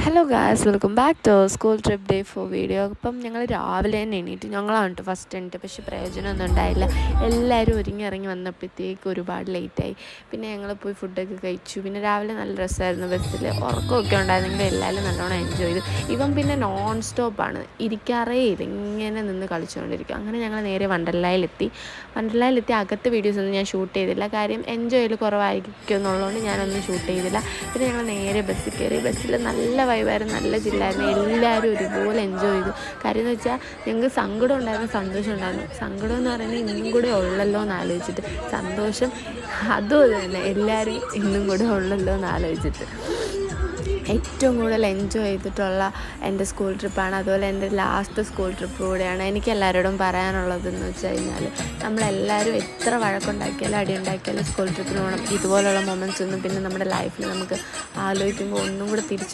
Hello guys, welcome back to school trip day 4 video. അപ്പം ഞങ്ങൾ രാവിലെ തന്നെ എണീറ്റ്, ഞങ്ങളാണ് കേട്ടോ ഫസ്റ്റ് എണീറ്റ്. പക്ഷേ പ്രയോജനമൊന്നും ഉണ്ടായില്ല. എല്ലാവരും ഒരുങ്ങി വന്നപ്പോഴത്തേക്ക് ഒരുപാട് ലേറ്റായി. പിന്നെ ഞങ്ങൾ പോയി ഫുഡൊക്കെ കഴിച്ചു. പിന്നെ രാവിലെ നല്ല രസമായിരുന്നു. ബസ്സിൽ ഉറക്കമൊക്കെ ഉണ്ടായിരുന്നെങ്കിൽ എല്ലാവരും നല്ലോണം എൻജോയ് ചെയ്തു. ഇവൻ പിന്നെ നോൺ സ്റ്റോപ്പാണ്, ഇരിക്കാറേ ഇല്ല, ഇങ്ങനെ നിന്ന് കളിച്ചുകൊണ്ടിരിക്കും. അങ്ങനെ ഞങ്ങൾ നേരെ വണ്ടർലായിലെത്തി. അകത്ത് വീഡിയോസൊന്നും ഞാൻ ഷൂട്ട് ചെയ്തില്ല, കാര്യം എൻജോയിൽ കുറവായിരിക്കും എന്നുള്ളതുകൊണ്ട് ഞാനൊന്നും ഷൂട്ട് ചെയ്തില്ല. പിന്നെ ഞങ്ങൾ നേരെ ബസ്സിൽ കയറി. ബസ്സിൽ നല്ല വൈബായിരുന്നു, നല്ല ചില്ലായിരുന്നു. എല്ലാവരും ഒരുപോലെ എൻജോയ് ചെയ്തു. കാര്യം എന്ന് വെച്ചാൽ ഞങ്ങൾക്ക് സങ്കടം ഉണ്ടായിരുന്നു, സന്തോഷം ഉണ്ടായിരുന്നു. സങ്കടം എന്ന് പറയുന്നത് ഇന്നും കൂടെ ഉള്ളല്ലോ എന്ന് ആലോചിച്ചിട്ട്, സന്തോഷം അതും അത് തന്നെ, എല്ലാവരും ഇന്നും കൂടെ ഉള്ളല്ലോ എന്ന് ആലോചിച്ചിട്ട്. ഏറ്റവും കൂടുതൽ എൻജോയ് ചെയ്തിട്ടുള്ള എൻ്റെ സ്കൂൾ ട്രിപ്പാണ്. അതുപോലെ എൻ്റെ ലാസ്റ്റ് സ്കൂൾ ട്രിപ്പ് കൂടെയാണ്. എനിക്ക് എല്ലാവരോടും പറയാനുള്ളതെന്ന് വെച്ച് കഴിഞ്ഞാൽ, നമ്മളെല്ലാവരും എത്ര വഴക്കുണ്ടാക്കിയാലും അടിയുണ്ടാക്കിയാലും സ്കൂൾ ട്രിപ്പിന് പോകണം. ഇതുപോലുള്ള മൊമെൻറ്റ്സ് ഒന്നും പിന്നെ നമ്മുടെ ലൈഫിൽ നമുക്ക് ആലോചിക്കുമ്പോൾ ഒന്നും കൂടെ തിരിച്ച്